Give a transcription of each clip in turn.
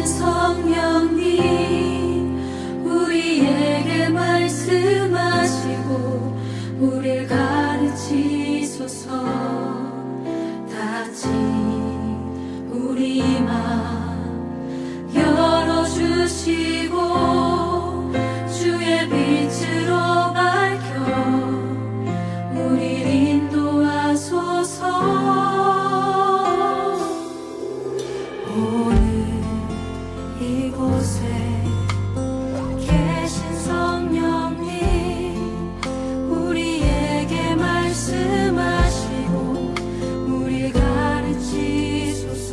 성령님 우리에게 말씀하시고 우리를 가르치소서. 다시 우리 맘 열어주시고 주의 빛으로 밝혀 우리를 인도하소서. 이곳에 계신 성령님 우리에게 말씀하시고 우리를 가르치소서.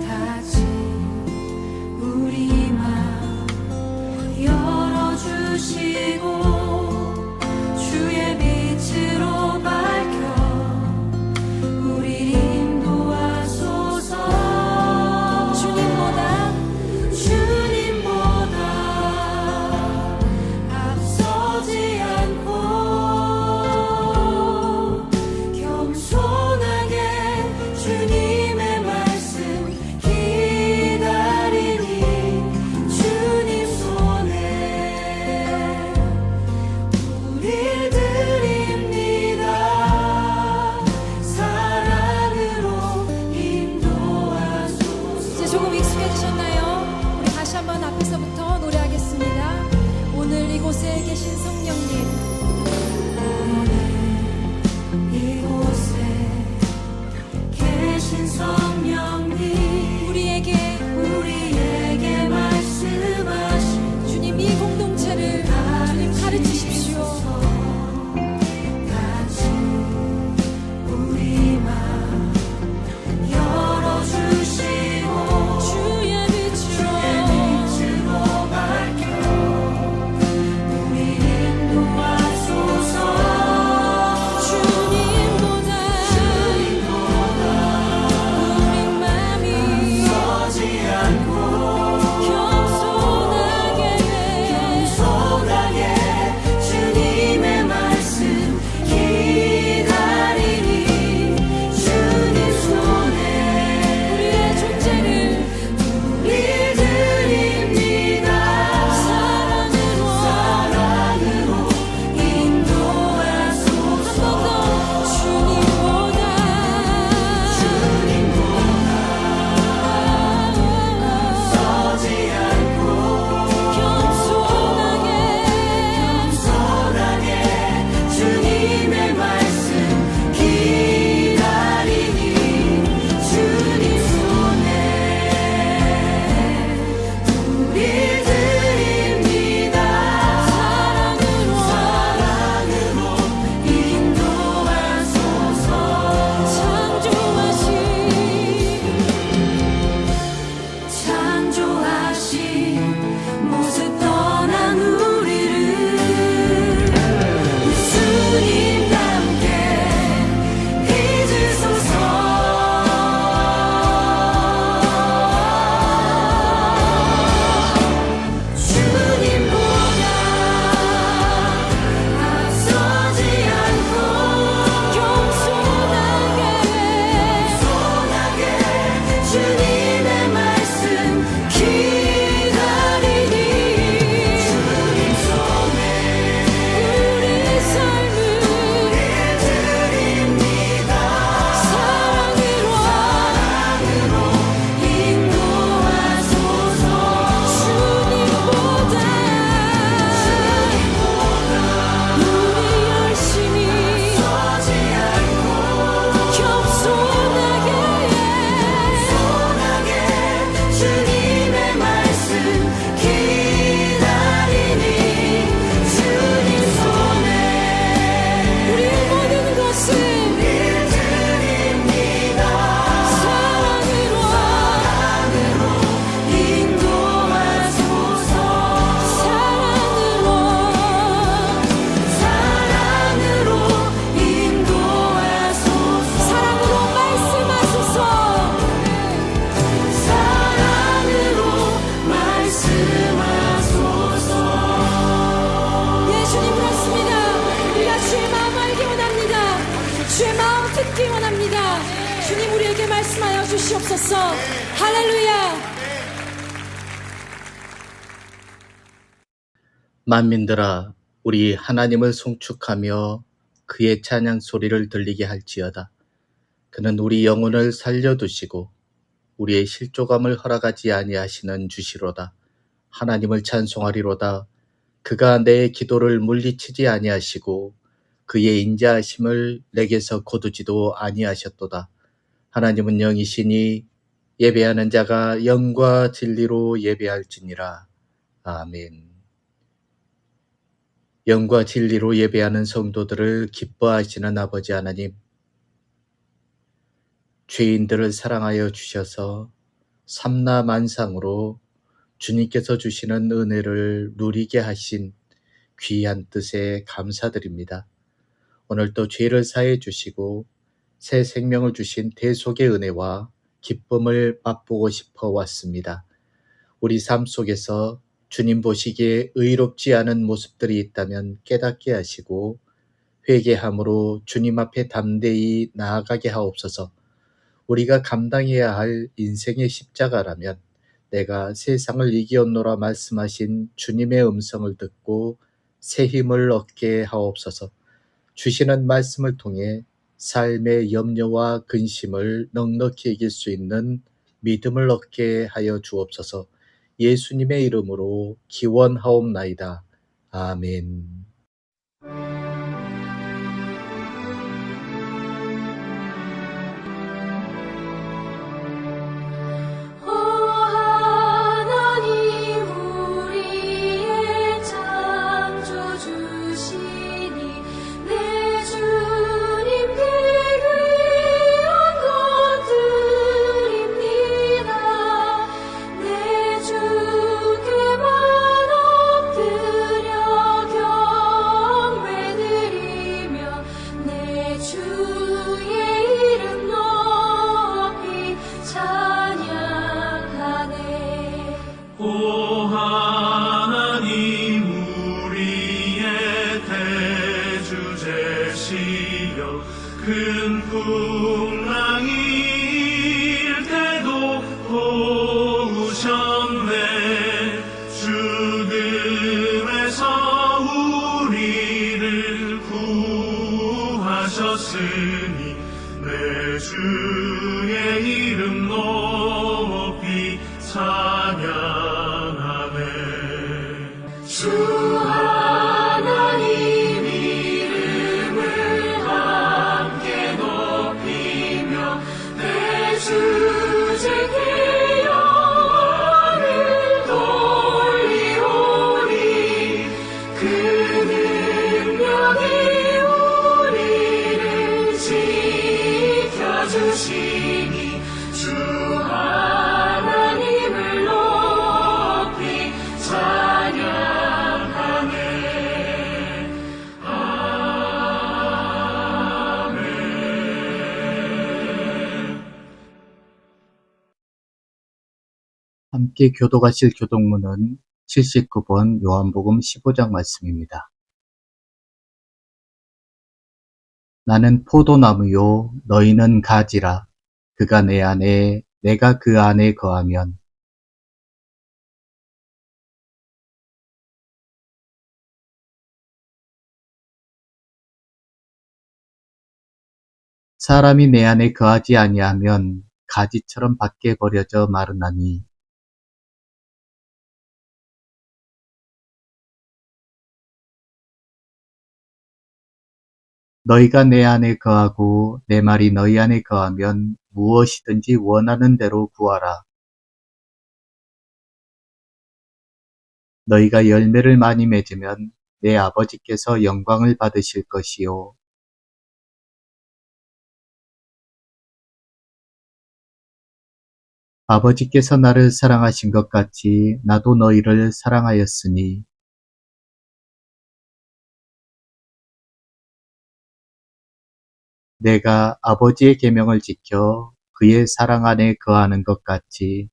다시 우리 맘 열어주시고 주의 빛으로 밝혀 우리를 인도하소서. 앞서지 않고 겸손하게 주님의 말씀 기다리니 주님 손에 우릴 드립니다. 사랑으로 인도하소서. 이제 조금 익숙해지셨나요? 우리 다시 한번 앞에서부터 노래하겠습니다. 오늘 이곳에 계신 성령님 이곳에 계신 성령님 우리에게 말씀하시고 주님 이 공동체를 주님 가르치십시오. 다시 우리 맘 열어주시고 주의 빛으로 할렐루야. 만민들아, 우리 하나님을 송축하며 그의 찬양 소리를 들리게 할지어다. 그는 우리 영혼을 살려두시고 우리의 실족함을 허락하지 아니하시는 주시로다. 하나님을 찬송하리로다. 그가 내 기도를 물리치지 아니하시고 그의 인자하심을 내게서 거두지도 아니하셨도다. 하나님은 영이시니 예배하는 자가 영과 진리로 예배할지니라. 아멘. 영과 진리로 예배하는 성도들을 기뻐하시는 아버지 하나님, 죄인들을 사랑하여 주셔서 삼라만상으로 주님께서 주시는 은혜를 누리게 하신 귀한 뜻에 감사드립니다. 오늘도 죄를 사해 주시고 새 생명을 주신 대속의 은혜와 기쁨을 맛보고 싶어 왔습니다. 우리 삶 속에서 주님 보시기에 의롭지 않은 모습들이 있다면 깨닫게 하시고 회개함으로 주님 앞에 담대히 나아가게 하옵소서. 우리가 감당해야 할 인생의 십자가라면 내가 세상을 이기었노라 말씀하신 주님의 음성을 듣고 새 힘을 얻게 하옵소서. 주시는 말씀을 통해 삶의 염려와 근심을 넉넉히 이길 수 있는 믿음을 얻게 하여 주옵소서. 예수님의 이름으로 기원하옵나이다. 아멘. 오 하나님 우리의 창조주시니 내 주님께 귀한 것드립니다. 내 주께만 엎드려 경배드리며 내 주의 이름 높이 찬양하네. 오 하나님 우리의 대주 되시며 큰 풍랑일 때도 도우셨네. 죽음에서 우리를 구하셨으니 내 주의 이름 높이 찬양하네. 주 하나님 이름을 함께 높이며 내 주제께 영광을 돌리오리. 그 능력이 우리를 지켜주시니 주 하나님을 높이 찬양하네. 아멘. 함께 교독하실 교독문은 79번 요한복음 15장 말씀입니다. 나는 포도나무요 너희는 가지라. 그가 내 안에 내가 그 안에 거하면 사람이 내 안에 거하지 아니하면 가지처럼 밖에 버려져 마르나니 너희가 내 안에 거하고 내 말이 너희 안에 거하면 무엇이든지 원하는 대로 구하라. 너희가 열매를 많이 맺으면 내 아버지께서 영광을 받으실 것이요. 아버지께서 나를 사랑하신 것 같이 나도 너희를 사랑하였으니 내가 아버지의 계명을 지켜 그의 사랑 안에 거하는 것 같이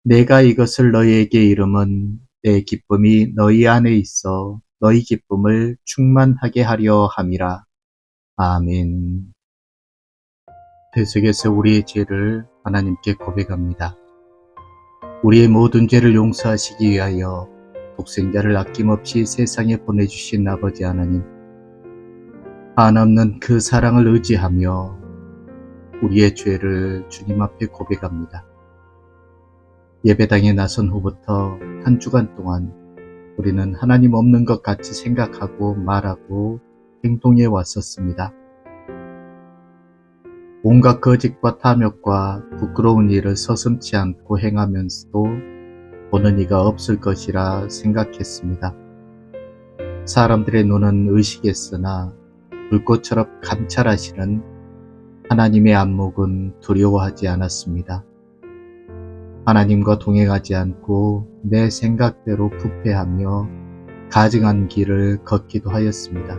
내가 이것을 너희에게 이름은 내 기쁨이 너희 안에 있어 너희 기쁨을 충만하게 하려 함이라. 아멘. 계속해서 우리의 죄를 하나님께 고백합니다. 우리의 모든 죄를 용서하시기 위하여 독생자를 아낌없이 세상에 보내주신 아버지 하나님, 한없는 그 사랑을 의지하며 우리의 죄를 주님 앞에 고백합니다. 예배당에 나선 후부터 한 주간 동안 우리는 하나님 없는 것 같이 생각하고 말하고 행동해 왔었습니다. 온갖 거짓과 탐욕과 부끄러운 일을 서슴지 않고 행하면서도 보는 이가 없을 것이라 생각했습니다. 사람들의 눈은 의식했으나 불꽃처럼 감찰하시는 하나님의 안목은 두려워하지 않았습니다. 하나님과 동행하지 않고 내 생각대로 부패하며 가증한 길을 걷기도 하였습니다.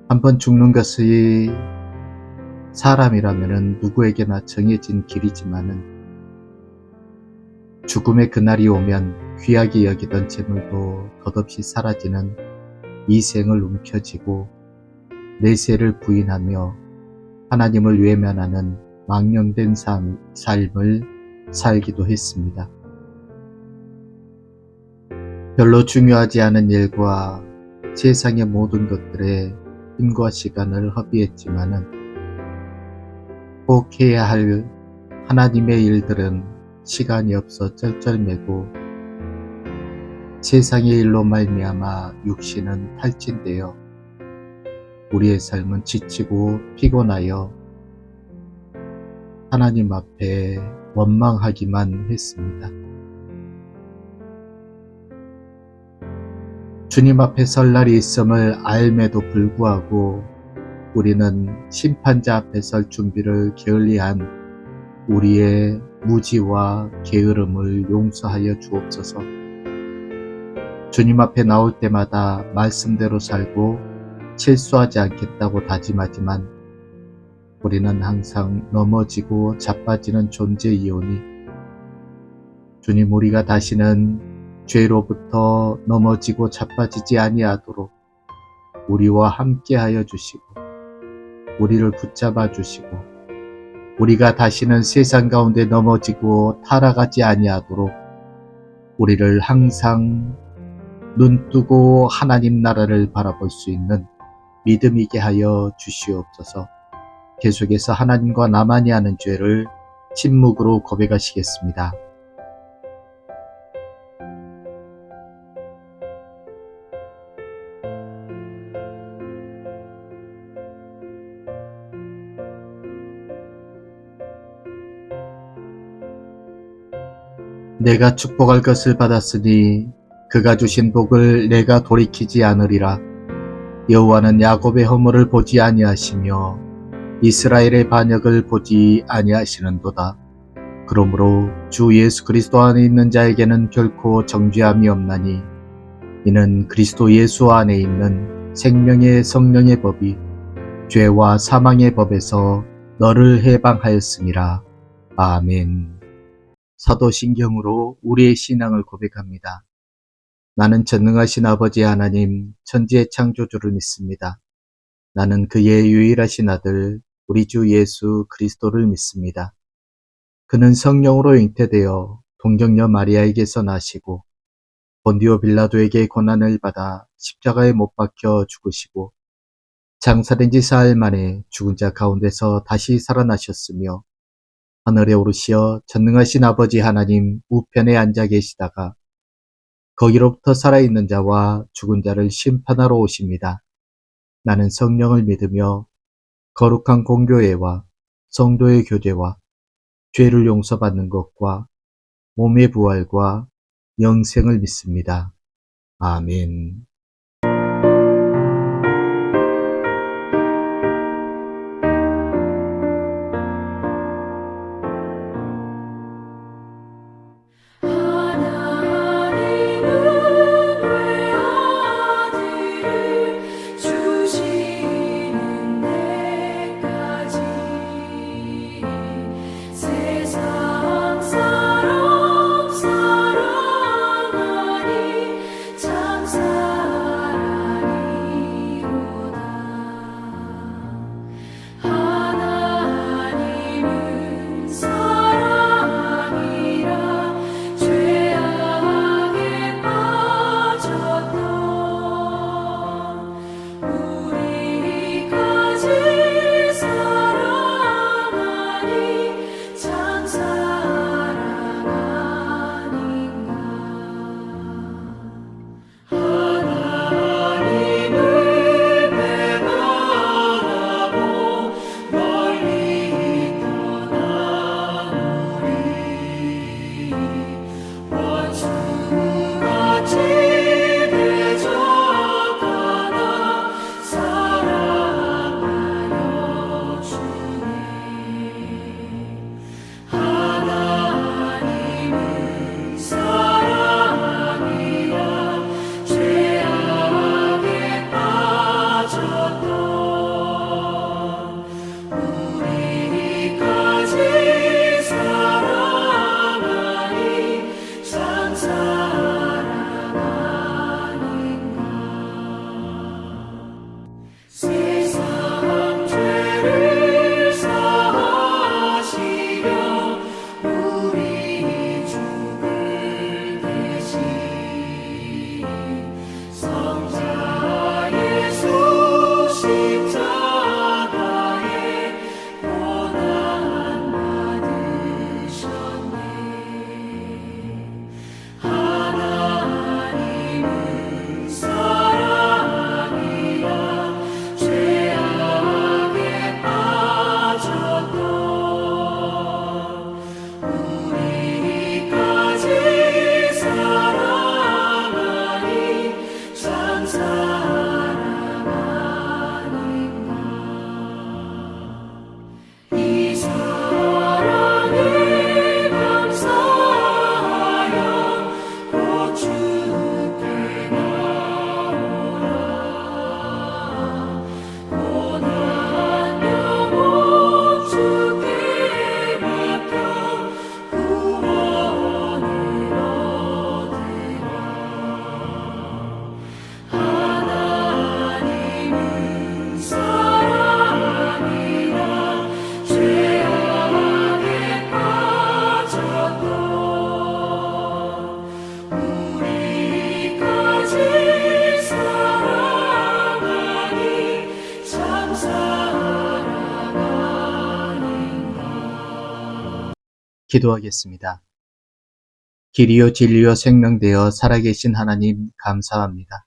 한번 죽는 것이 사람이라면 누구에게나 정해진 길이지만은 죽음의 그날이 오면 귀하게 여기던 재물도 덧없이 사라지는 이 생을 움켜쥐고 내세를 부인하며 하나님을 외면하는 망령된 삶을 살기도 했습니다. 별로 중요하지 않은 일과 세상의 모든 것들에 힘과 시간을 허비했지만은 꼭 해야 할 하나님의 일들은 시간이 없어 쩔쩔매고 세상의 일로 말미암아 육신은 탈진되어 우리의 삶은 지치고 피곤하여 하나님 앞에 원망하기만 했습니다. 주님 앞에 설 날이 있음을 알매도 불구하고 우리는 심판자 앞에 설 준비를 게을리한 우리의 무지와 게으름을 용서하여 주옵소서. 주님 앞에 나올 때마다 말씀대로 살고 실수하지 않겠다고 다짐하지만 우리는 항상 넘어지고 자빠지는 존재이오니 주님, 우리가 다시는 죄로부터 넘어지고 자빠지지 아니하도록 우리와 함께하여 주시고 우리를 붙잡아 주시고 우리가 다시는 세상 가운데 넘어지고 타락하지 아니하도록 우리를 항상 눈뜨고 하나님 나라를 바라볼 수 있는 믿음이게 하여 주시옵소서. 계속해서 하나님과 나만이 하는 죄를 침묵으로 고백하시겠습니다. 내가 축복할 것을 받았으니 그가 주신 복을 내가 돌이키지 않으리라. 여호와는 야곱의 허물을 보지 아니하시며 이스라엘의 반역을 보지 아니하시는도다. 그러므로 주 예수 그리스도 안에 있는 자에게는 결코 정죄함이 없나니 이는 그리스도 예수 안에 있는 생명의 성령의 법이 죄와 사망의 법에서 너를 해방하였음이라. 아멘. 사도신경으로 우리의 신앙을 고백합니다. 나는 전능하신 아버지 하나님, 천지의 창조주를 믿습니다. 나는 그의 유일하신 아들, 우리 주 예수 그리스도를 믿습니다. 그는 성령으로 잉태되어 동정녀 마리아에게서 나시고 본디오 빌라도에게 고난을 받아 십자가에 못 박혀 죽으시고 장사된 지 사흘 만에 죽은 자 가운데서 다시 살아나셨으며 하늘에 오르시어 전능하신 아버지 하나님 우편에 앉아 계시다가 거기로부터 살아있는 자와 죽은 자를 심판하러 오십니다. 나는 성령을 믿으며 거룩한 공교회와 성도의 교제와 죄를 용서받는 것과 몸의 부활과 영생을 믿습니다. 아멘. 세상 사람 사랑하니 참 기도하겠습니다. 길이요 진리요 생명되어 살아계신 하나님 감사합니다.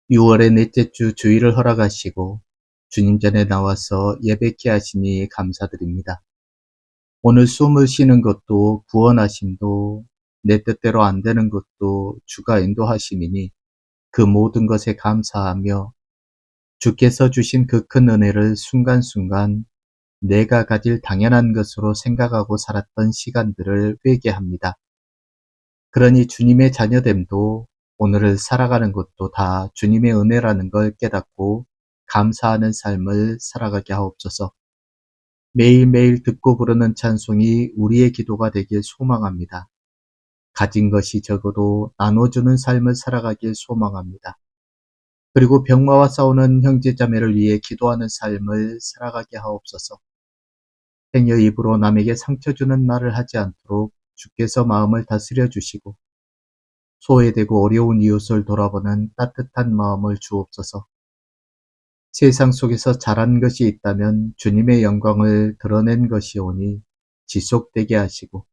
6월의 넷째 주 주일을 허락하시고 주님 전에 나와서 예배케 하시니 감사드립니다. 오늘 숨을 쉬는 것도 구원하심도 내 뜻대로 안 되는 것도 주가 인도하심이니 그 모든 것에 감사하며 주께서 주신 그 큰 은혜를 순간순간 내가 가질 당연한 것으로 생각하고 살았던 시간들을 회개합니다. 그러니 주님의 자녀됨도 오늘을 살아가는 것도 다 주님의 은혜라는 걸 깨닫고 감사하는 삶을 살아가게 하옵소서. 매일매일 듣고 부르는 찬송이 우리의 기도가 되길 소망합니다. 가진 것이 적어도 나눠주는 삶을 살아가길 소망합니다. 그리고 병마와 싸우는 형제자매를 위해 기도하는 삶을 살아가게 하옵소서. 행여 입으로 남에게 상처 주는 말을 하지 않도록 주께서 마음을 다스려 주시고 소외되고 어려운 이웃을 돌아보는 따뜻한 마음을 주옵소서. 세상 속에서 잘한 것이 있다면 주님의 영광을 드러낸 것이오니 지속되게 하시고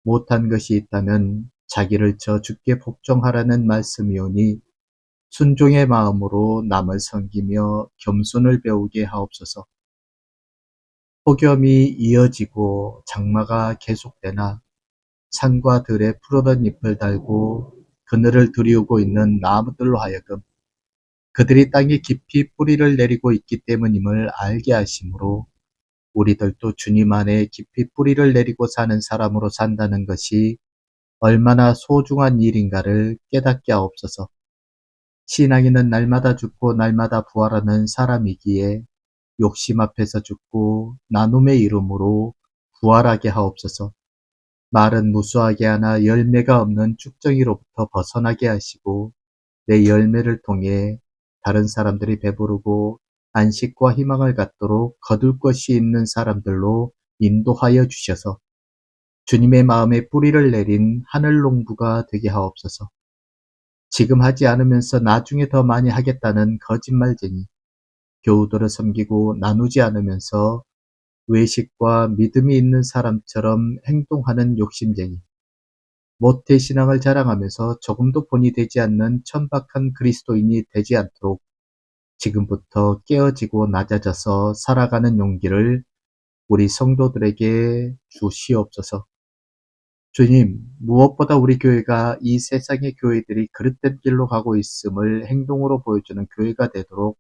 못한 것이 있다면 자기를 저 주께 복종하라는 말씀이오니 순종의 마음으로 남을 섬기며 겸손을 배우게 하옵소서. 폭염이 이어지고 장마가 계속되나 산과 들에 푸르던 잎을 달고 그늘을 드리우고 있는 나무들로 하여금 그들이 땅에 깊이 뿌리를 내리고 있기 때문임을 알게 하심으로 우리들도 주님 안에 깊이 뿌리를 내리고 사는 사람으로 산다는 것이 얼마나 소중한 일인가를 깨닫게 하옵소서. 신앙인은 날마다 죽고 날마다 부활하는 사람이기에 욕심 앞에서 죽고 나눔의 이름으로 부활하게 하옵소서. 말은 무수하게 하나 열매가 없는 쭉정이로부터 벗어나게 하시고 내 열매를 통해 다른 사람들이 배부르고 안식과 희망을 갖도록 거둘 것이 있는 사람들로 인도하여 주셔서 주님의 마음에 뿌리를 내린 하늘 농부가 되게 하옵소서. 지금 하지 않으면서 나중에 더 많이 하겠다는 거짓말쟁이, 교우들을 섬기고 나누지 않으면서 외식과 믿음이 있는 사람처럼 행동하는 욕심쟁이, 모태신앙을 자랑하면서 조금도 본이 되지 않는 천박한 그리스도인이 되지 않도록 지금부터 깨어지고 낮아져서 살아가는 용기를 우리 성도들에게 주시옵소서. 주님, 무엇보다 우리 교회가 이 세상의 교회들이 그릇된 길로 가고 있음을 행동으로 보여주는 교회가 되도록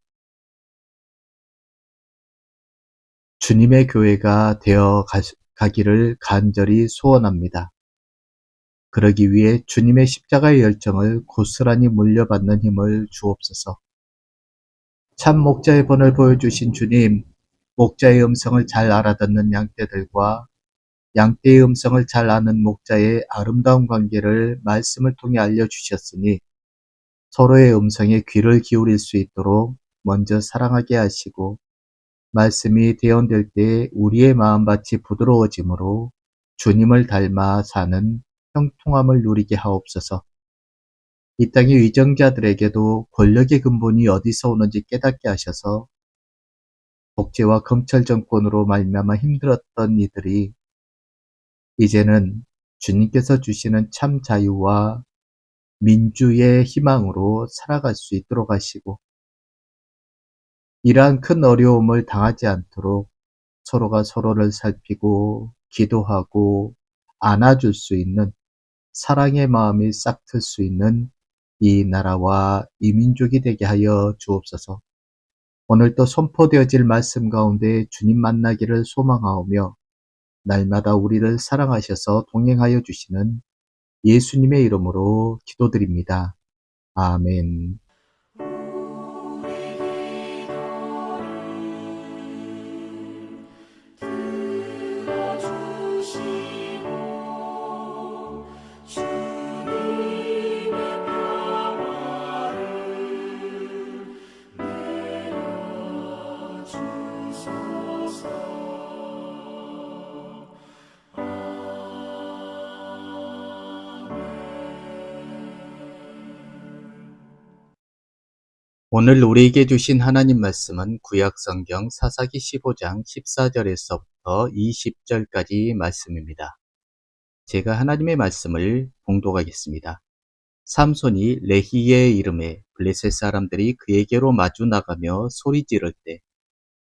주님의 교회가 되어 가기를 간절히 소원합니다. 그러기 위해 주님의 십자가의 열정을 고스란히 물려받는 힘을 주옵소서. 참 목자의 본을 보여주신 주님, 목자의 음성을 잘 알아듣는 양떼들과 양떼의 음성을 잘 아는 목자의 아름다운 관계를 말씀을 통해 알려주셨으니 서로의 음성에 귀를 기울일 수 있도록 먼저 사랑하게 하시고 말씀이 대언될 때 우리의 마음밭이 부드러워지므로 주님을 닮아 사는 형통함을 누리게 하옵소서. 이 땅의 위정자들에게도 권력의 근본이 어디서 오는지 깨닫게 하셔서 독재와 검찰 정권으로 말미암아 힘들었던 이들이 이제는 주님께서 주시는 참 자유와 민주의 희망으로 살아갈 수 있도록 하시고 이러한 큰 어려움을 당하지 않도록 서로가 서로를 살피고 기도하고 안아줄 수 있는 사랑의 마음이 싹틀 수 있는 이 나라와 이 민족이 되게 하여 주옵소서. 오늘도 선포되어질 말씀 가운데 주님 만나기를 소망하오며 날마다 우리를 사랑하셔서 동행하여 주시는 예수님의 이름으로 기도드립니다. 아멘. 오늘 우리에게 주신 하나님 말씀은 구약성경 사사기 15장 14절에서부터 20절까지 말씀입니다. 제가 하나님의 말씀을 봉독하겠습니다. 삼손이 레히의 이름에 블레셋 사람들이 그에게로 마주 나가며 소리 지를 때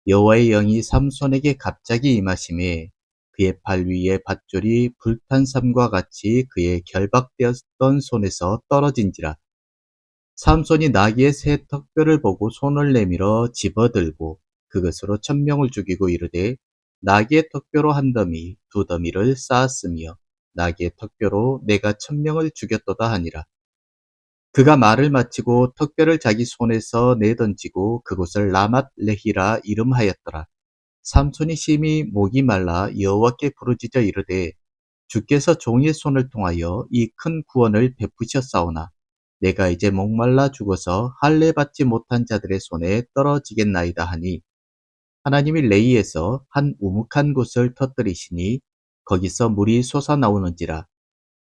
여호와의 영이 삼손에게 갑자기 임하심에 그의 팔 위에 밧줄이 불탄 삼과 같이 그의 결박되었던 손에서 떨어진지라. 삼손이 나귀의 새 턱뼈를 보고 손을 내밀어 집어들고 그것으로 1000명을 죽이고 이르되 나귀의 턱뼈로 한 더미 두 더미를 쌓았으며 나귀의 턱뼈로 내가 1000명을 죽였도다 하니라. 그가 말을 마치고 턱뼈를 자기 손에서 내던지고 그곳을 라맛 레히라 이름하였더라. 삼손이 심히 목이 말라 여호와께 부르짖어 이르되 주께서 종의 손을 통하여 이 큰 구원을 베푸셨사오나 내가 이제 목말라 죽어서 할례 받지 못한 자들의 손에 떨어지겠나이다 하니 하나님이 레이에서 한 우묵한 곳을 터뜨리시니 거기서 물이 솟아나오는지라.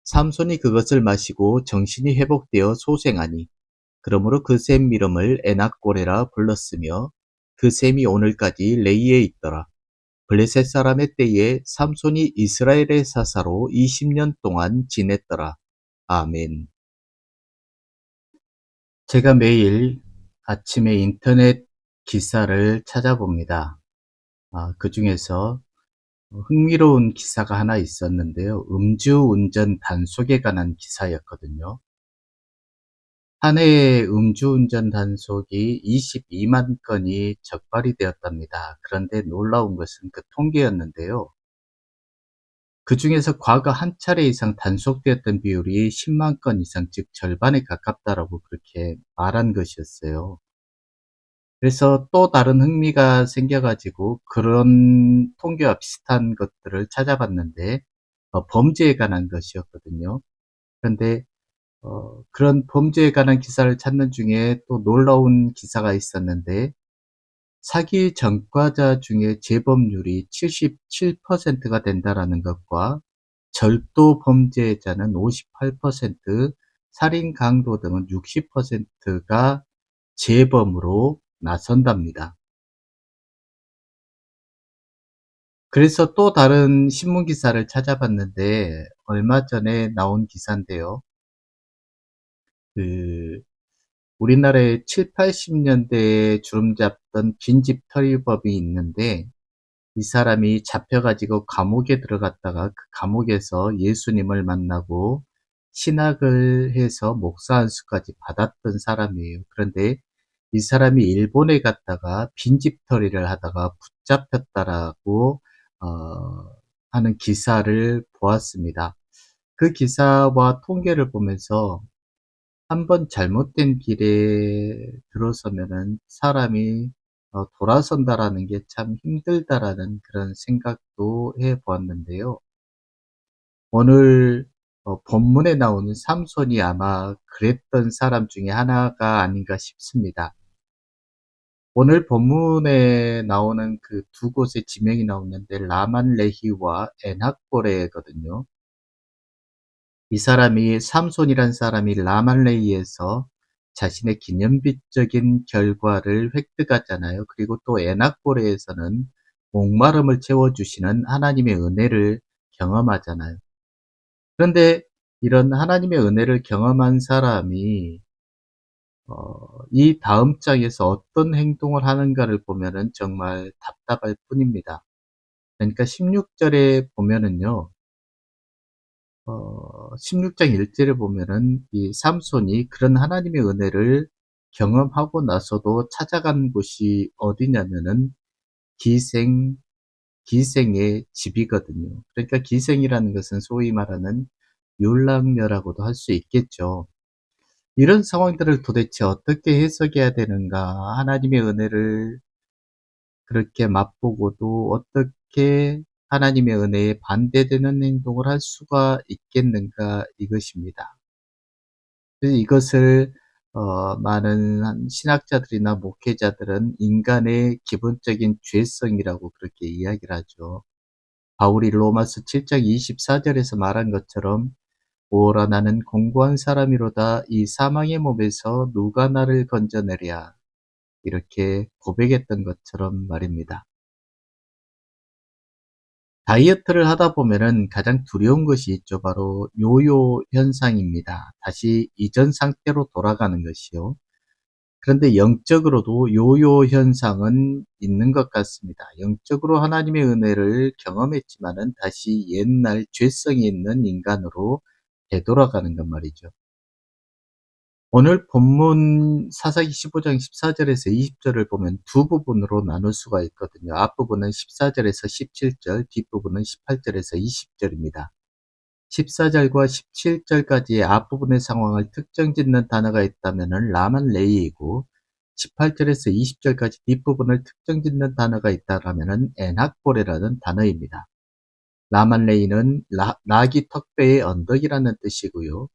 삼손이 그것을 마시고 정신이 회복되어 소생하니 그러므로 그 샘 이름을 에낙고레라 불렀으며 그 샘이 오늘까지 레이에 있더라. 블레셋 사람의 때에 삼손이 이스라엘의 사사로 20년 동안 지냈더라. 아멘. 제가 매일 아침에 인터넷 기사를 찾아봅니다. 그 중에서 흥미로운 기사가 하나 있었는데요. 음주운전 단속에 관한 기사였거든요. 한 해에 음주운전 단속이 22만 건이 적발이 되었답니다. 그런데 놀라운 것은 그 통계였는데요. 그 중에서 과거 한 차례 이상 단속되었던 비율이 10만 건 이상, 즉 절반에 가깝다라고 그렇게 말한 것이었어요. 그래서 또 다른 흥미가 생겨가지고 그런 통계와 비슷한 것들을 찾아봤는데 범죄에 관한 것이었거든요. 그런데 그런 범죄에 관한 기사를 찾는 중에 또 놀라운 기사가 있었는데 사기 전과자 중에 재범률이 77%가 된다라는 것과 절도 범죄자는 58%, 살인 강도 등은 60%가 재범으로 나선답니다. 그래서 또 다른 신문 기사를 찾아봤는데 얼마 전에 나온 기사인데요. 우리나라에 7, 80년대에 주름 잡던 빈집 털이법이 있는데 이 사람이 잡혀가지고 감옥에 들어갔다가 그 감옥에서 예수님을 만나고 신학을 해서 목사 안수까지 받았던 사람이에요. 그런데 이 사람이 일본에 갔다가 빈집털이를 하다가 붙잡혔다라고 하는 기사를 보았습니다. 그 기사와 통계를 보면서 한번 잘못된 길에 들어서면은 사람이 돌아선다라는 게 참 힘들다라는 그런 생각도 해 보았는데요. 오늘 본문에 나오는 삼손이 아마 그랬던 사람 중에 하나가 아닌가 싶습니다. 오늘 본문에 나오는 그 두 곳의 지명이 나오는데 라만 레히와 엔학보레거든요. 이 사람이 삼손이란 사람이 라말레이에서 자신의 기념비적인 결과를 획득하잖아요. 그리고 또 에낙보레에서는 목마름을 채워주시는 하나님의 은혜를 경험하잖아요. 그런데 이런 하나님의 은혜를 경험한 사람이 이 다음 장에서 어떤 행동을 하는가를 보면은 정말 답답할 뿐입니다. 그러니까 16절에 보면은요. 16장 1절에 보면은 이 삼손이 그런 하나님의 은혜를 경험하고 나서도 찾아간 곳이 어디냐면은 기생의 집이거든요. 그러니까 기생이라는 것은 소위 말하는 율랑녀라고도 할 수 있겠죠. 이런 상황들을 도대체 어떻게 해석해야 되는가? 하나님의 은혜를 그렇게 맛보고도 어떻게 하나님의 은혜에 반대되는 행동을 할 수가 있겠는가 이것입니다. 그래서 이것을 많은 신학자들이나 목회자들은 인간의 기본적인 죄성이라고 그렇게 이야기를 하죠. 바울이 로마서 7장 24절에서 말한 것처럼 오라 나는 공고한 사람이로다 이 사망의 몸에서 누가 나를 건져내랴 이렇게 고백했던 것처럼 말입니다. 다이어트를 하다 보면은 가장 두려운 것이 있죠. 바로 요요 현상입니다. 다시 이전 상태로 돌아가는 것이요. 그런데 영적으로도 요요 현상은 있는 것 같습니다. 영적으로 하나님의 은혜를 경험했지만은 다시 옛날 죄성이 있는 인간으로 되돌아가는 것 말이죠. 오늘 본문 사사기 15장 14절에서 20절을 보면 두 부분으로 나눌 수가 있거든요. 앞부분은 14절에서 17절, 뒷부분은 18절에서 20절입니다. 14절과 17절까지의 앞부분의 상황을 특정짓는 단어가 있다면 라만 레이이고 18절에서 20절까지 뒷부분을 특정짓는 단어가 있다면 에낙보레라는 단어입니다. 라만 레이는 나기 턱뼈의 언덕이라는 뜻이고요.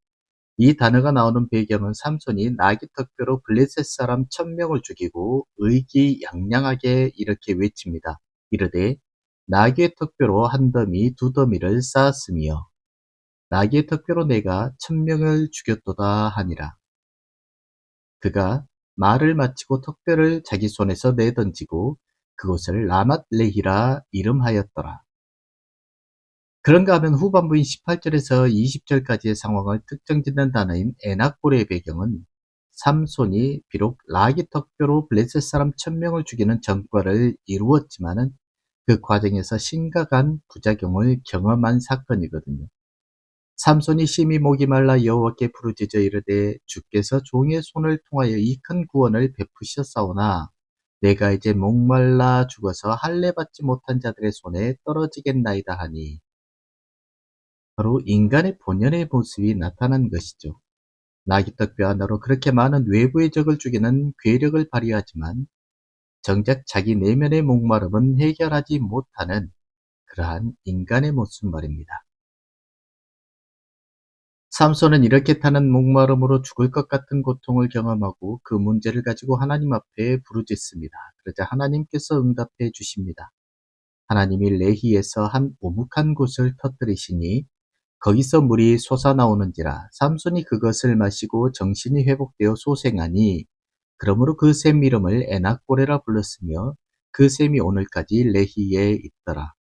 이 단어가 나오는 배경은 삼손이 나기 턱뼈로 블레셋 사람 1000명을 죽이고 의기양양하게 이렇게 외칩니다. 이르되 나귀의 턱뼈로 한 더미 두 더미를 쌓았으며 나귀의 턱뼈로 내가 1000명을 죽였도다 하니라. 그가 말을 마치고 턱뼈를 자기 손에서 내던지고 그곳을 라맛레히라 이름하였더라. 그런가 하면 후반부인 18절에서 20절까지의 상황을 특정짓는 단어인 에낙골의 배경은 삼손이 비록 라기 턱뼈로 블레셋 사람 1000명을 죽이는 전과를 이루었지만은 그 과정에서 심각한 부작용을 경험한 사건이거든요. 삼손이 심히 목이 말라 여호와께 부르짖어 이르되 주께서 종의 손을 통하여 이 큰 구원을 베푸셨사오나 내가 이제 목말라 죽어서 할례 받지 못한 자들의 손에 떨어지겠나이다 하니 바로 인간의 본연의 모습이 나타난 것이죠. 나귀떡뼈 하나로 그렇게 많은 외부의 적을 죽이는 괴력을 발휘하지만 정작 자기 내면의 목마름은 해결하지 못하는 그러한 인간의 모습 말입니다. 삼손은 이렇게 타는 목마름으로 죽을 것 같은 고통을 경험하고 그 문제를 가지고 하나님 앞에 부르짖습니다. 그러자 하나님께서 응답해 주십니다. 하나님이 레히에서 한 오목한 곳을 터뜨리시니 거기서 물이 솟아나오는지라 삼손이 그것을 마시고 정신이 회복되어 소생하니 그러므로 그 샘 이름을 에낙고레라 불렀으며 그 샘이 오늘까지 레히에 있더라.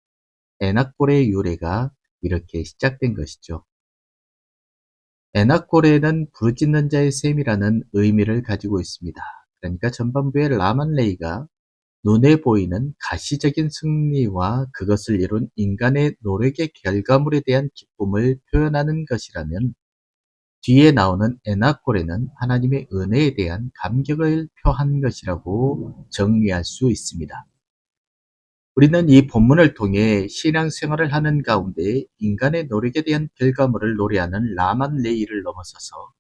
에낙고레의 유래가 이렇게 시작된 것이죠. 에낙고레는 부르짖는 자의 셈이라는 의미를 가지고 있습니다. 그러니까 전반부의 라만레이가 눈에 보이는 가시적인 승리와 그것을 이룬 인간의 노력의 결과물에 대한 기쁨을 표현하는 것이라면 뒤에 나오는 에낙고레는 하나님의 은혜에 대한 감격을 표한 것이라고 정리할 수 있습니다. 우리는 이 본문을 통해 신앙생활을 하는 가운데 인간의 노력에 대한 결과물을 노래하는 라만레이를 넘어서서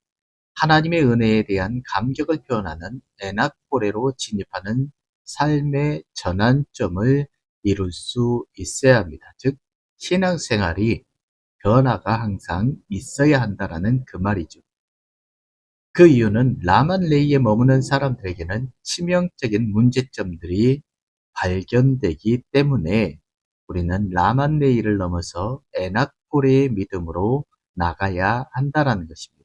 하나님의 은혜에 대한 감격을 표현하는 에낙고레로 진입하는 삶의 전환점을 이룰 수 있어야 합니다. 즉 신앙생활이 변화가 항상 있어야 한다라는 그 말이죠. 그 이유는 라만레이에 머무는 사람들에게는 치명적인 문제점들이 발견되기 때문에 우리는 라만레이를 넘어서 에낙고레의 믿음으로 나가야 한다라는 것입니다.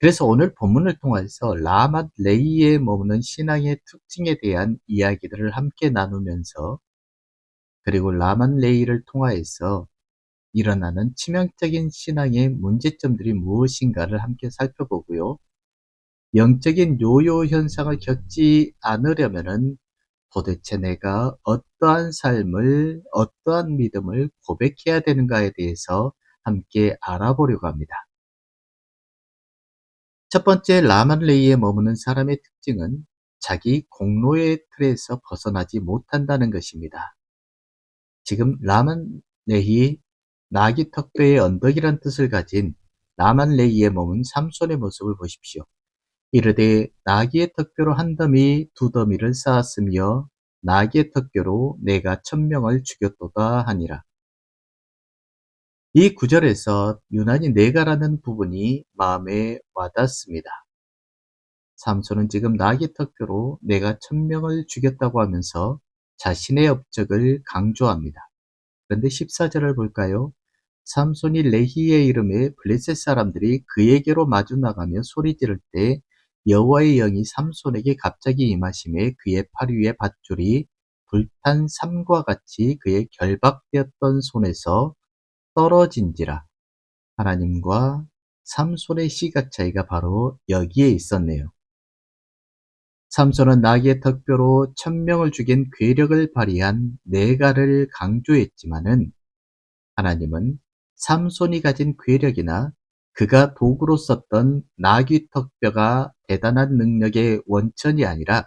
그래서 오늘 본문을 통해서 라만레이에 머무는 신앙의 특징에 대한 이야기들을 함께 나누면서 그리고 라만레이를 통하여서 일어나는 치명적인 신앙의 문제점들이 무엇인가를 함께 살펴보고요. 영적인 요요 현상을 겪지 않으려면은 도대체 내가 어떠한 삶을, 어떠한 믿음을 고백해야 되는가에 대해서 함께 알아보려고 합니다. 첫 번째 라만레이에 머무는 사람의 특징은 자기 공로의 틀에서 벗어나지 못한다는 것입니다. 지금 라만레이, 나귀 턱뼈의 언덕이란 뜻을 가진 라만레이에 머문 삼손의 모습을 보십시오. 이르되 나귀의 턱뼈로 한 더미 두 더미를 쌓았으며 나귀의 턱뼈로 내가 1000명을 죽였도다 하니라. 이 구절에서 유난히 내가라는 부분이 마음에 와닿습니다. 삼손은 지금 나귀 턱뼈로 내가 1000명을 죽였다고 하면서 자신의 업적을 강조합니다. 그런데 14절을 볼까요? 삼손이 레히의 이름에 블레셋 사람들이 그에게로 마주 나가며 소리 지를 때 여호와의 영이 삼손에게 갑자기 임하심에 그의 팔 위에 밧줄이 불탄 삼과 같이 그의 결박되었던 손에서 떨어진지라. 하나님과 삼손의 시각 차이가 바로 여기에 있었네요. 삼손은 나귀의 턱뼈로 1000명을 죽인 괴력을 발휘한 내가를 강조했지만은 하나님은 삼손이 가진 괴력이나 그가 도구로 썼던 나귀 턱뼈가 대단한 능력의 원천이 아니라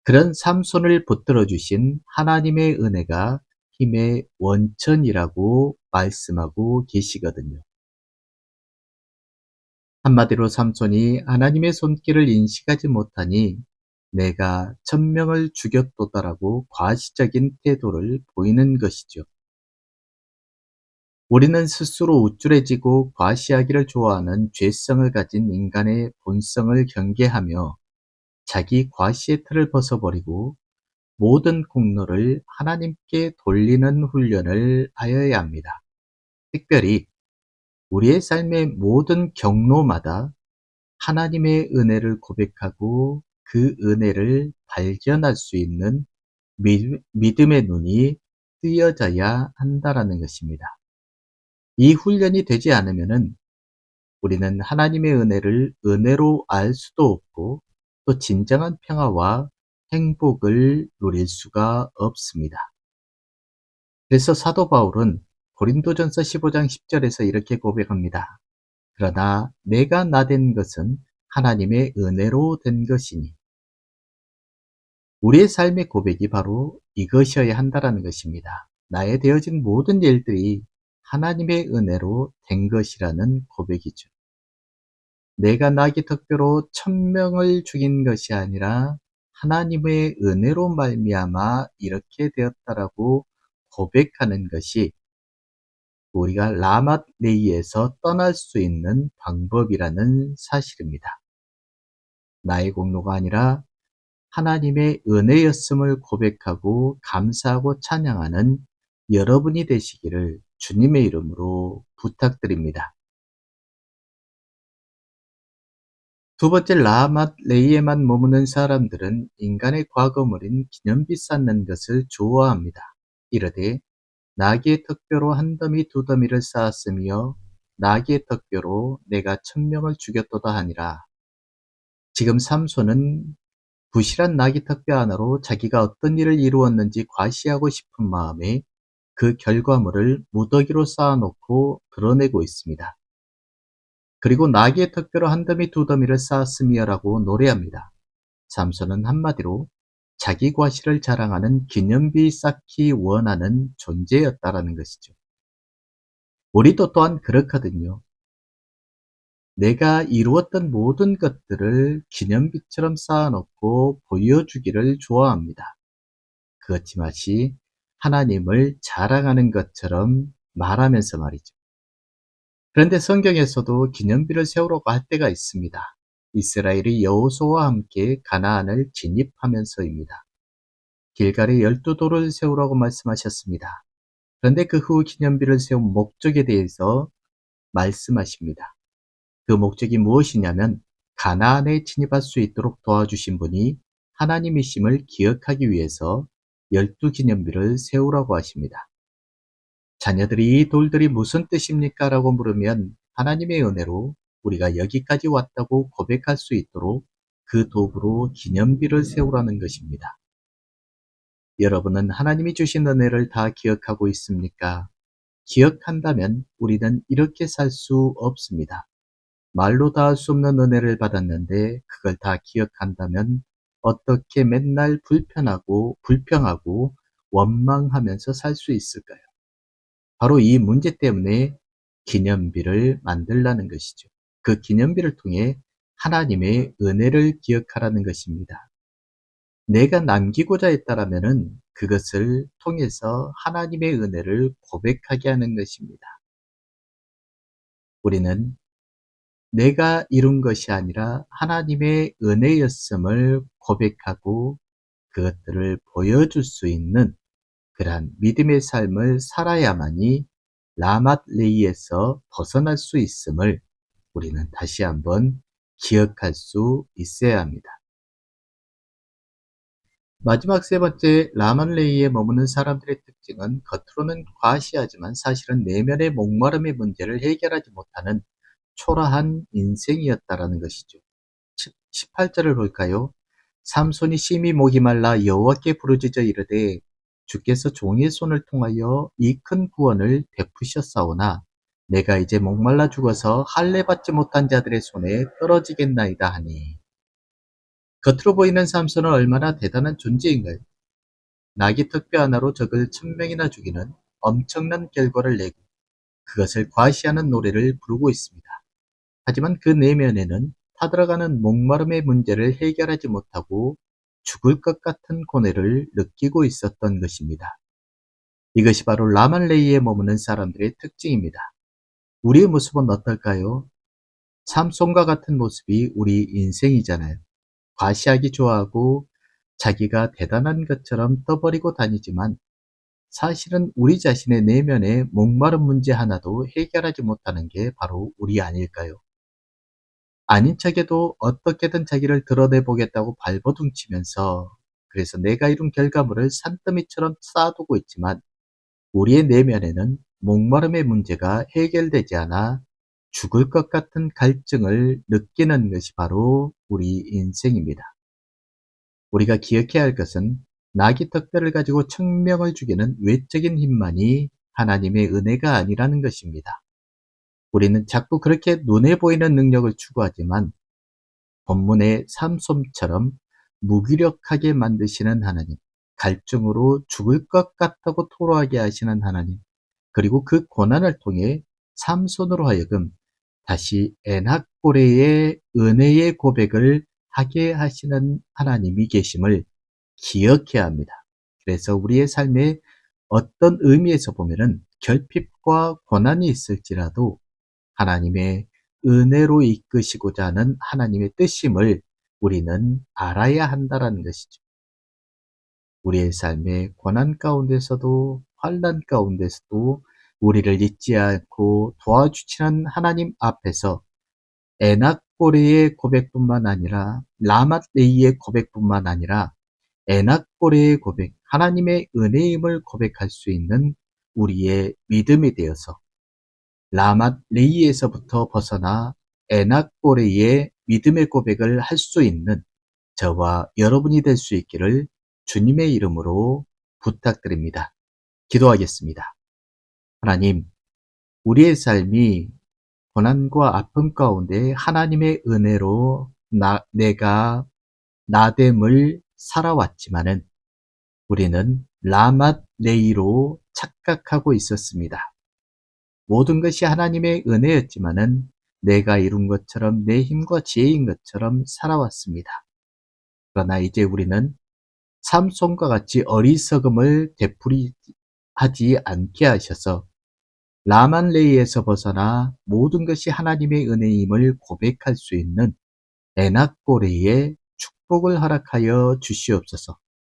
그런 삼손을 붙들어 주신 하나님의 은혜가 힘의 원천이라고 말씀하고 계시거든요. 한마디로 삼손이 하나님의 손길을 인식하지 못하니 내가 1000명을 죽였도다라고 과시적인 태도를 보이는 것이죠. 우리는 스스로 우쭐해지고 과시하기를 좋아하는 죄성을 가진 인간의 본성을 경계하며 자기 과시의 틀을 벗어버리고 모든 공로를 하나님께 돌리는 훈련을 하여야 합니다. 특별히 우리의 삶의 모든 경로마다 하나님의 은혜를 고백하고 그 은혜를 발견할 수 있는 믿음의 눈이 뜨여져야 한다라는 것입니다. 이 훈련이 되지 않으면은 우리는 하나님의 은혜를 은혜로 알 수도 없고 또 진정한 평화와 행복을 누릴 수가 없습니다. 그래서 사도 바울은 고린도전서 15장 10절에서 이렇게 고백합니다. 그러나 내가 나된 것은 하나님의 은혜로 된 것이니. 우리의 삶의 고백이 바로 이것이어야 한다는 것입니다. 나에 되어진 모든 일들이 하나님의 은혜로 된 것이라는 고백이죠. 내가 나귀 턱뼈로 1000명을 죽인 것이 아니라 하나님의 은혜로 말미암아 이렇게 되었다라고 고백하는 것이 우리가 라맛 레이에서 떠날 수 있는 방법이라는 사실입니다. 나의 공로가 아니라 하나님의 은혜였음을 고백하고 감사하고 찬양하는 여러분이 되시기를 주님의 이름으로 부탁드립니다. 두 번째, 라맛 레이에만 머무는 사람들은 인간의 과거물인 기념비 쌓는 것을 좋아합니다. 이르되 나귀의 턱뼈로 한 더미 두 더미를 쌓았으며 나귀의 턱뼈로 내가 1000명을 죽였도다 하니라. 지금 삼손은 부실한 나귀 턱뼈 하나로 자기가 어떤 일을 이루었는지 과시하고 싶은 마음에 그 결과물을 무더기로 쌓아놓고 드러내고 있습니다. 그리고 나귀의 턱뼈로 한 더미 두 더미를 쌓았으며라고 노래합니다. 삼손은 한마디로 자기 과시를 자랑하는 기념비 쌓기 원하는 존재였다라는 것이죠. 우리도 또한 그렇거든요. 내가 이루었던 모든 것들을 기념비처럼 쌓아놓고 보여주기를 좋아합니다. 그렇지 마치 하나님을 자랑하는 것처럼 말하면서 말이죠. 그런데 성경에서도 기념비를 세우라고 할 때가 있습니다. 이스라엘이 여호수아와 함께 가나안을 진입하면서입니다. 길갈에 12돌을 세우라고 말씀하셨습니다. 그런데 그 후 기념비를 세운 목적에 대해서 말씀하십니다. 그 목적이 무엇이냐면 가나안에 진입할 수 있도록 도와주신 분이 하나님이심을 기억하기 위해서 12기념비를 세우라고 하십니다. 자녀들이 이 돌들이 무슨 뜻입니까? 라고 물으면 하나님의 은혜로 우리가 여기까지 왔다고 고백할 수 있도록 그 도구로 기념비를 세우라는 것입니다. 여러분은 하나님이 주신 은혜를 다 기억하고 있습니까? 기억한다면 우리는 이렇게 살 수 없습니다. 말로 다 할 수 없는 은혜를 받았는데 그걸 다 기억한다면 어떻게 맨날 불평하고 원망하면서 살 수 있을까요? 바로 이 문제 때문에 기념비를 만들라는 것이죠. 그 기념비를 통해 하나님의 은혜를 기억하라는 것입니다. 내가 남기고자 했다라면은 그것을 통해서 하나님의 은혜를 고백하게 하는 것입니다. 우리는 내가 이룬 것이 아니라 하나님의 은혜였음을 고백하고 그것들을 보여줄 수 있는 그러한 믿음의 삶을 살아야만이 라맛 레이에서 벗어날 수 있음을 우리는 다시 한번 기억할 수 있어야 합니다. 마지막 세 번째, 라만레이에 머무는 사람들의 특징은 겉으로는 과시하지만 사실은 내면의 목마름의 문제를 해결하지 못하는 초라한 인생이었다라는 것이죠. 18절을 볼까요? 삼손이 심히 목이 말라 여호와께 부르짖어 이르되 주께서 종의 손을 통하여 이 큰 구원을 베푸셨사오나 내가 이제 목말라 죽어서 할례 받지 못한 자들의 손에 떨어지겠나이다 하니. 겉으로 보이는 삼손은 얼마나 대단한 존재인가요? 나귀 턱뼈 하나로 적을 1000명이나 죽이는 엄청난 결과를 내고 그것을 과시하는 노래를 부르고 있습니다. 하지만 그 내면에는 타들어가는 목마름의 문제를 해결하지 못하고 죽을 것 같은 고뇌를 느끼고 있었던 것입니다. 이것이 바로 라만레이에 머무는 사람들의 특징입니다. 우리의 모습은 어떨까요? 삼손과 같은 모습이 우리 인생이잖아요. 과시하기 좋아하고 자기가 대단한 것처럼 떠버리고 다니지만 사실은 우리 자신의 내면의 목마른 문제 하나도 해결하지 못하는 게 바로 우리 아닐까요? 아닌 척해도 어떻게든 자기를 드러내보겠다고 발버둥치면서 그래서 내가 이룬 결과물을 산더미처럼 쌓아두고 있지만 우리의 내면에는 목마름의 문제가 해결되지 않아 죽을 것 같은 갈증을 느끼는 것이 바로 우리 인생입니다. 우리가 기억해야 할 것은 나귀 턱뼈를 가지고 1000명을 죽이는 외적인 힘만이 하나님의 은혜가 아니라는 것입니다. 우리는 자꾸 그렇게 눈에 보이는 능력을 추구하지만 본문의 삼손처럼 무기력하게 만드시는 하나님, 갈증으로 죽을 것 같다고 토로하게 하시는 하나님, 그리고 그 고난을 통해 삼손으로 하여금 다시 에낙고레의 은혜의 고백을 하게 하시는 하나님이 계심을 기억해야 합니다. 그래서 우리의 삶에 어떤 의미에서 보면은 결핍과 고난이 있을지라도 하나님의 은혜로 이끄시고자 하는 하나님의 뜻임을 우리는 알아야 한다는 것이죠. 우리의 삶의 고난 가운데서도 환난 가운데서도 우리를 잊지 않고 도와주시는 하나님 앞에서 에낙고레의 고백뿐만 아니라 라맛레이의 고백뿐만 아니라 에낙고레의 고백, 하나님의 은혜임을 고백할 수 있는 우리의 믿음이 되어서 라맛레이에서부터 벗어나 에낙고레의 믿음의 고백을 할 수 있는 저와 여러분이 될 수 있기를 주님의 이름으로 부탁드립니다. 기도하겠습니다. 하나님, 우리의 삶이 고난과 아픔 가운데 하나님의 은혜로 내가 나됨을 살아왔지만은 우리는 라맛레이로 착각하고 있었습니다. 모든 것이 하나님의 은혜였지만은 내가 이룬 것처럼 내 힘과 지혜인 것처럼 살아왔습니다. 그러나 이제 우리는 삼손과 같이 어리석음을 되풀이하지 않게 하셔서 라만레이에서 벗어나 모든 것이 하나님의 은혜임을 고백할 수 있는 에낙고레의 축복을 허락하여 주시옵소서.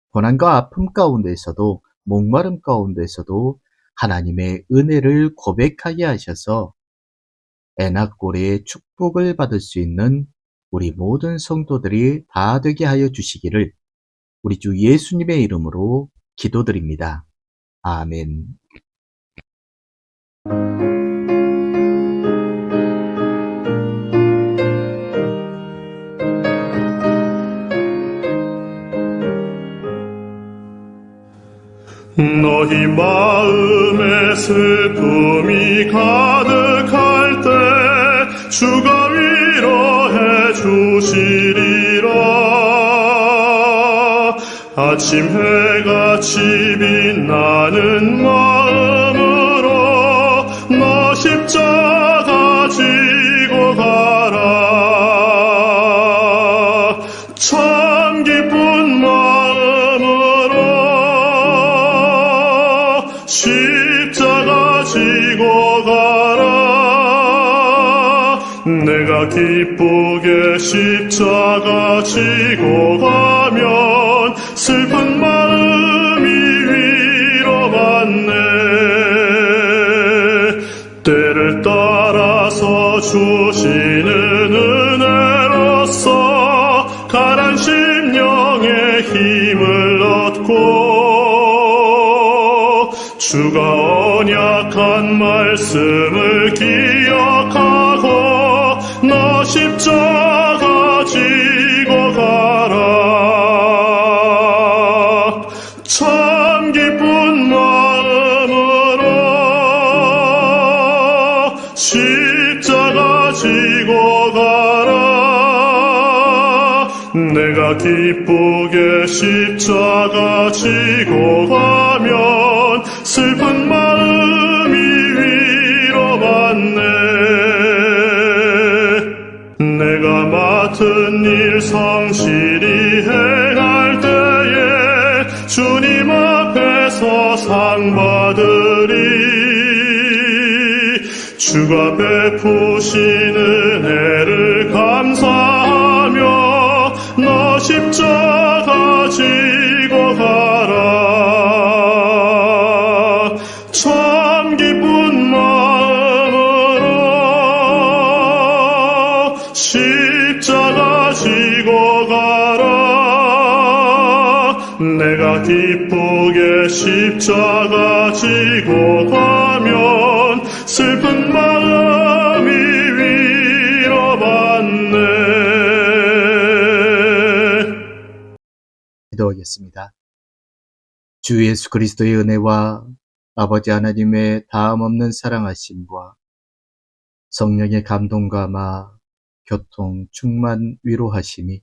고난과 아픔 가운데서도 목마름 가운데서도 하나님의 은혜를 고백하게 하셔서 에낙고레의 축복을 받을 수 있는 우리 모든 성도들이 다 되게 하여 주시기를 우리 주 예수님의 이름으로 기도드립니다. 아멘. 너희 마음에 슬픔이 가득할 때 주가 위로해 주시리라. 아침 해같이 빛나는 마음으로 너 십자가 지고 가라. 참 기쁜 마음으로 십자가 지고 가라. 내가 기쁘게 십자가 지고 가면 슬픈 마음이 위로받네. 때를 따라서 주시는 은혜로서 가란 심령의 힘을 주가 언약한 말씀을 기억하고 너 십자가 지고 가라. 참 기쁜 마음으로 십자가 지고 가라. 내가 기쁘게 십자가 지고 가면 슬픈 마음이 위로받네. 내가 맡은 일 성실히 행할 때에 주님 앞에서 상 받으리. 주가 베푸신 은혜를 감사하며 너 십자가 지고 가라. 참 기쁜 마음으로 십자가 지고 가라. 내가 기쁘게 십자가 지고 가면 슬픈 마음이 위로받네. 기도하겠습니다. 주 예수 그리스도의 은혜와 아버지 하나님의 다함없는 사랑하심과 성령의 감동감화, 교통, 충만, 위로하심이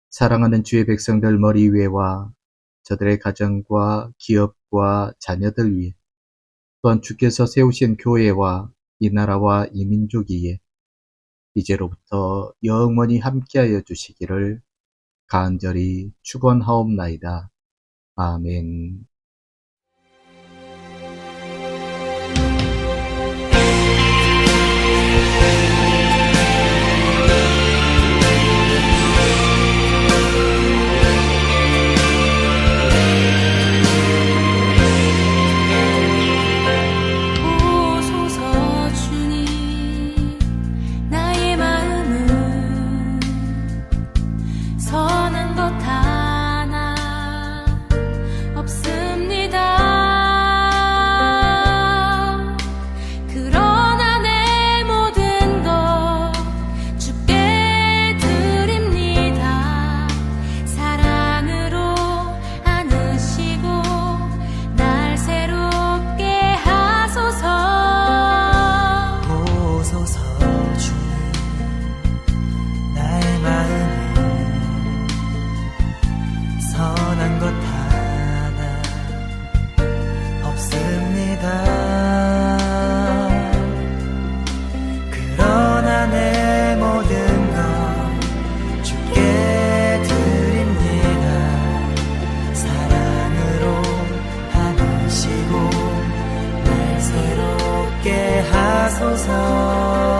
사랑하는 주의 백성들 머리 위에와 저들의 가정과 기업과 자녀들 위에 또한 주께서 세우신 교회와 이 나라와 이 민족 위에 이제로부터 영원히 함께하여 주시기를 간절히 축원하옵나이다. 아멘. 오소서 주님 나의 마음은 선한 것 하나 없습니다. 그러나 내 모든 것 주께 드립니다. 사랑으로 안으시고 날 새롭게 하소서. 오소서 주님 나의 마음은 선한 것 하나 없습니다. 그러나 내 모든 것 주께 드립니다. 사랑으로 안으시고 날 새롭게 하소서.